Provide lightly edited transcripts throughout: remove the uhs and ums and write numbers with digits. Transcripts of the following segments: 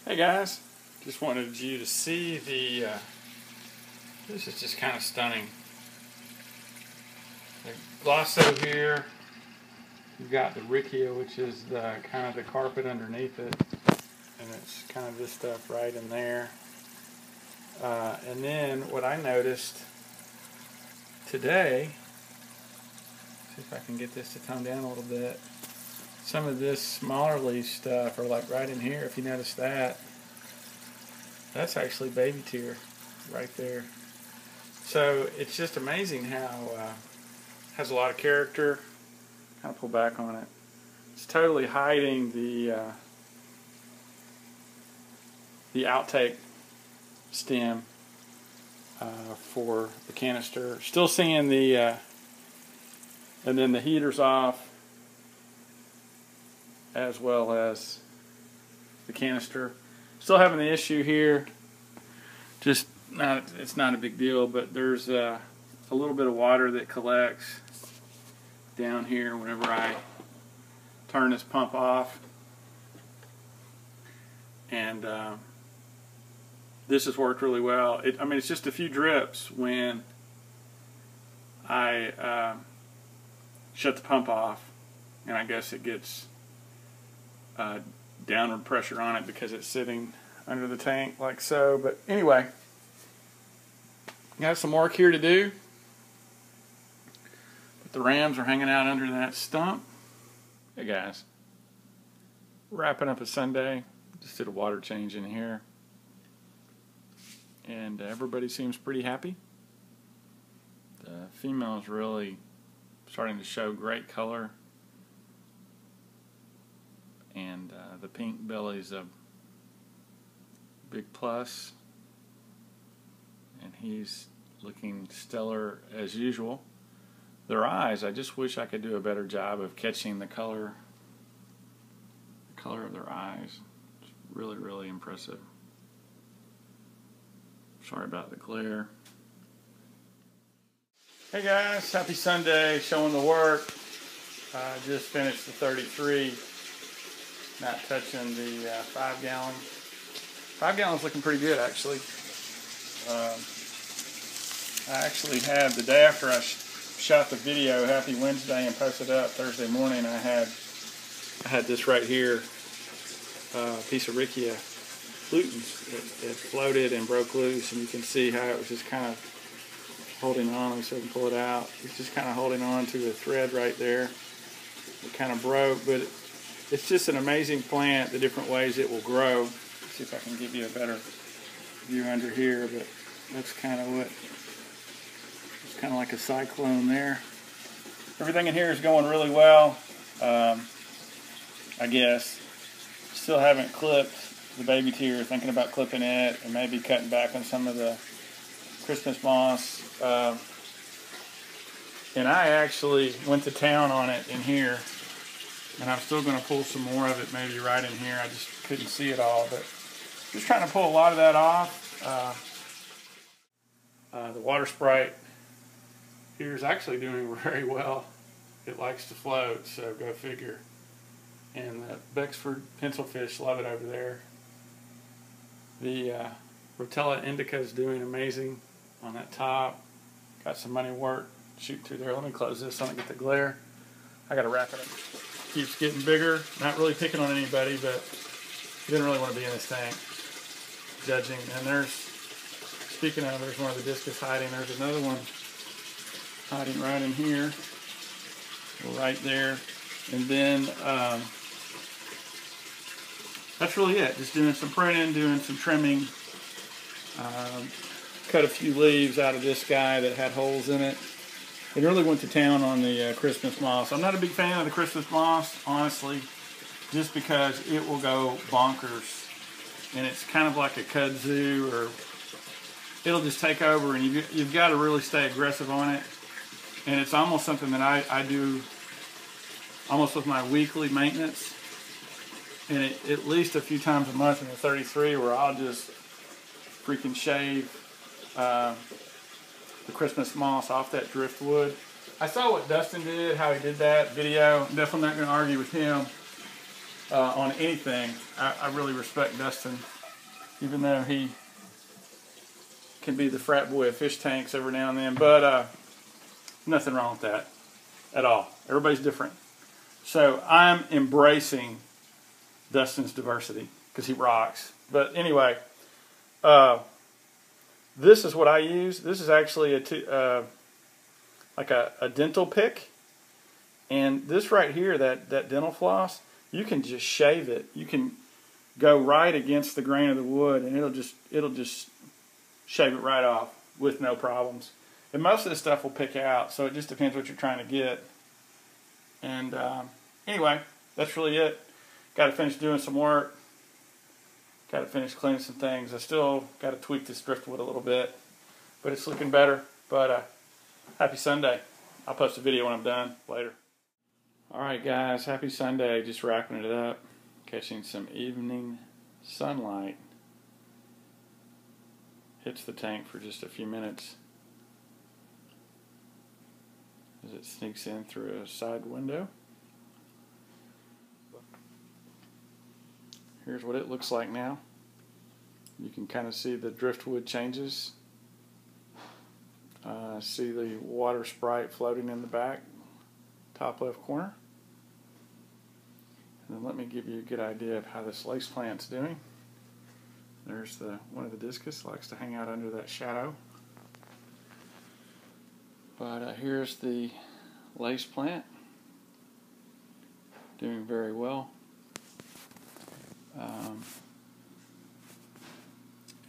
Hey guys, just wanted you to see this is just kind of stunning. The glosso here, you've got the riccia, which is the kind of the carpet underneath it, and it's kind of this stuff right in there. And then what I noticed today, see if I can get this to tone down a little bit. Some of this smaller leaf stuff are like right in here. If you notice that, that's actually baby tear right there. So it's just amazing how has a lot of character. Kind of pull back on it. It's totally hiding the outtake stem for the canister. Still seeing the and then the heater's off, as well as the canister. Still having the issue here. Just it's not a big deal, but there's a little bit of water that collects down here whenever I turn this pump off. And this has worked really well. I mean, it's just a few drips when I shut the pump off, and I guess it gets downward pressure on it because it's sitting under the tank like so. But anyway, got some work here to do, but the rams are hanging out under that stump. Hey guys, wrapping up a Sunday, just did a water change in here, and everybody seems pretty happy. The female is really starting to show great color, and the pink belly's a big plus, and he's looking stellar as usual. Their eyes, I just wish I could do a better job of catching the color of their eyes. It's really, really impressive. Sorry about the glare. Hey guys, happy Sunday, showing the work. I just finished the 33, not touching the 5 gallon. 5 gallons looking pretty good actually. I actually had, the day after I shot the video, Happy Wednesday, and posted up Thursday morning, I had this right here, piece of riccia lutens. It floated and broke loose, and you can see how it was just kind of holding on. Let me see if I can pull it out. It's just kind of holding on to a thread right there. It kind of broke, but it's just an amazing plant, the different ways it will grow. Let's see if I can give you a better view under here, but that's kind of what, it's kind of like a cyclone there. Everything in here is going really well, I guess. Still haven't clipped the baby tear, thinking about clipping it and maybe cutting back on some of the Christmas moss. And I actually went to town on it in here, and I'm still going to pull some more of it maybe right in here. I just couldn't see it all, but just trying to pull a lot of that off. The water sprite here is actually doing very well. It likes to float, so go figure. And the Bexford pencilfish love it over there. The Rotella indica is doing amazing on that top. Got some money work shoot through there. Let me close this so I don't get the glare. I got to wrap it up. Keeps getting bigger. Not really picking on anybody, but didn't really want to be in this tank judging. And there's, speaking of, there's one of the discus hiding. There's another one hiding right in here, right there. And then that's really it. Just doing some pruning, doing some trimming. Cut a few leaves out of this guy that had holes in it. It really went to town on the Christmas moss. I'm not a big fan of the Christmas moss, honestly, just because it will go bonkers. And it's kind of like a kudzu, or it'll just take over, and you've got to really stay aggressive on it. And it's almost something that I do almost with my weekly maintenance. And at least a few times a month in the 33, where I'll just freaking shave the Christmas moss off that driftwood. I saw what Dustin did, how he did that video. I'm definitely not going to argue with him. on anything. I really respect Dustin, even though he can be the frat boy of fish tanks every now and then, but nothing wrong with that at all. Everybody's different. So I'm embracing Dustin's diversity because he rocks. But anyway, this is what I use. This is actually like a dental pick. And this right here, that dental floss, you can just shave it. You can go right against the grain of the wood, and it'll just shave it right off with no problems. And most of this stuff will pick out, so it just depends what you're trying to get. And anyway, that's really it. Got to finish doing some work. Got to finish cleaning some things. I still got to tweak this driftwood a little bit, but it's looking better. But happy Sunday. I'll post a video when I'm done later. Alright guys, happy Sunday. Just wrapping it up. Catching some evening sunlight. Hits the tank for just a few minutes as it sneaks in through a side window. Here's what it looks like now. You can kind of see the driftwood changes. See the water sprite floating in the back, top left corner. And then let me give you a good idea of how this lace plant's doing. There's one of the discus, likes to hang out under that shadow. But here's the lace plant, doing very well.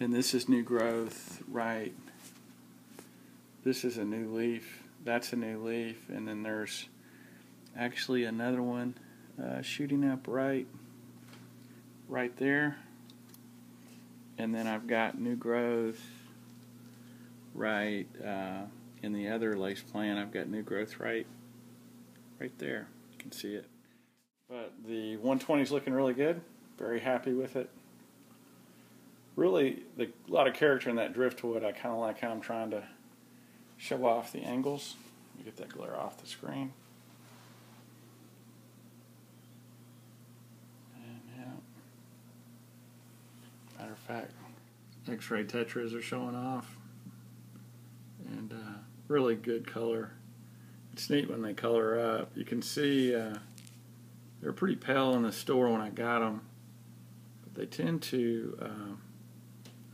And this is new growth, right? This is a new leaf. That's a new leaf, and then there's actually another one shooting up right there. And then I've got new growth right in the other lace plant. I've got new growth right there. You can see it. But the 120 is looking really good. Very happy with it. Really, a lot of character in that driftwood. I kind of like how I'm trying to show off the angles. Let me get that glare off the screen. And yeah. Matter of fact, X-ray tetras are showing off. And really good color. It's neat when they color up. You can see they're pretty pale in the store when I got them. But they tend to,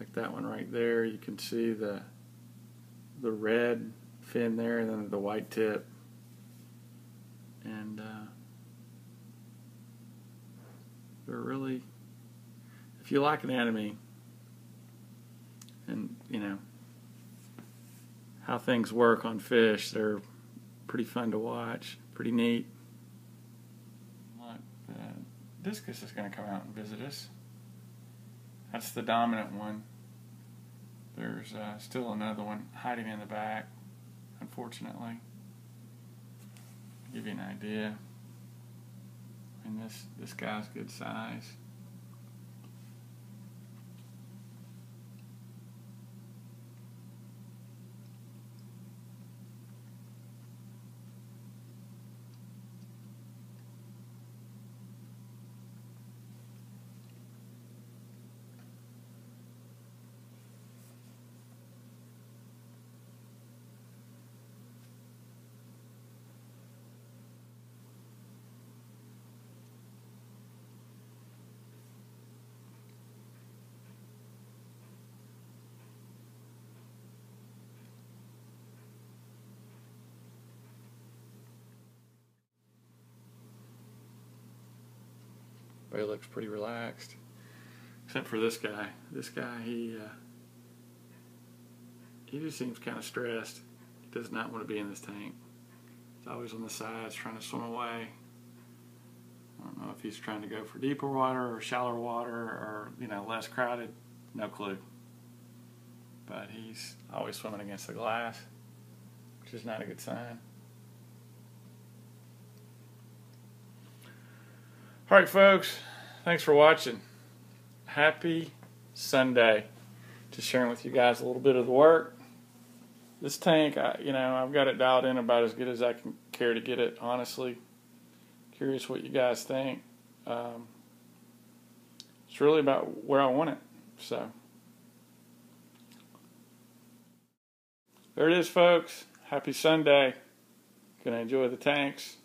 like that one right there, you can see the red fin there and then the white tip. And they're really, if you like anatomy and you know how things work on fish, they're pretty fun to watch, pretty neat. Look, the discus is going to come out and visit us. That's the dominant one. There's still another one hiding in the back, unfortunately. Give you an idea. And this guy's good size. Everybody looks pretty relaxed, except for this guy. This guy, he just seems kind of stressed. He does not want to be in this tank. He's always on the sides trying to swim away. I don't know if he's trying to go for deeper water or shallower water or, you know, less crowded. No clue. But he's always swimming against the glass, which is not a good sign. Alright folks, thanks for watching. Happy Sunday. Just sharing with you guys a little bit of the work. This tank, I've got it dialed in about as good as I can care to get it, honestly. Curious what you guys think. it's really about where I want it. So there it is, folks. Happy Sunday. Gonna enjoy the tanks.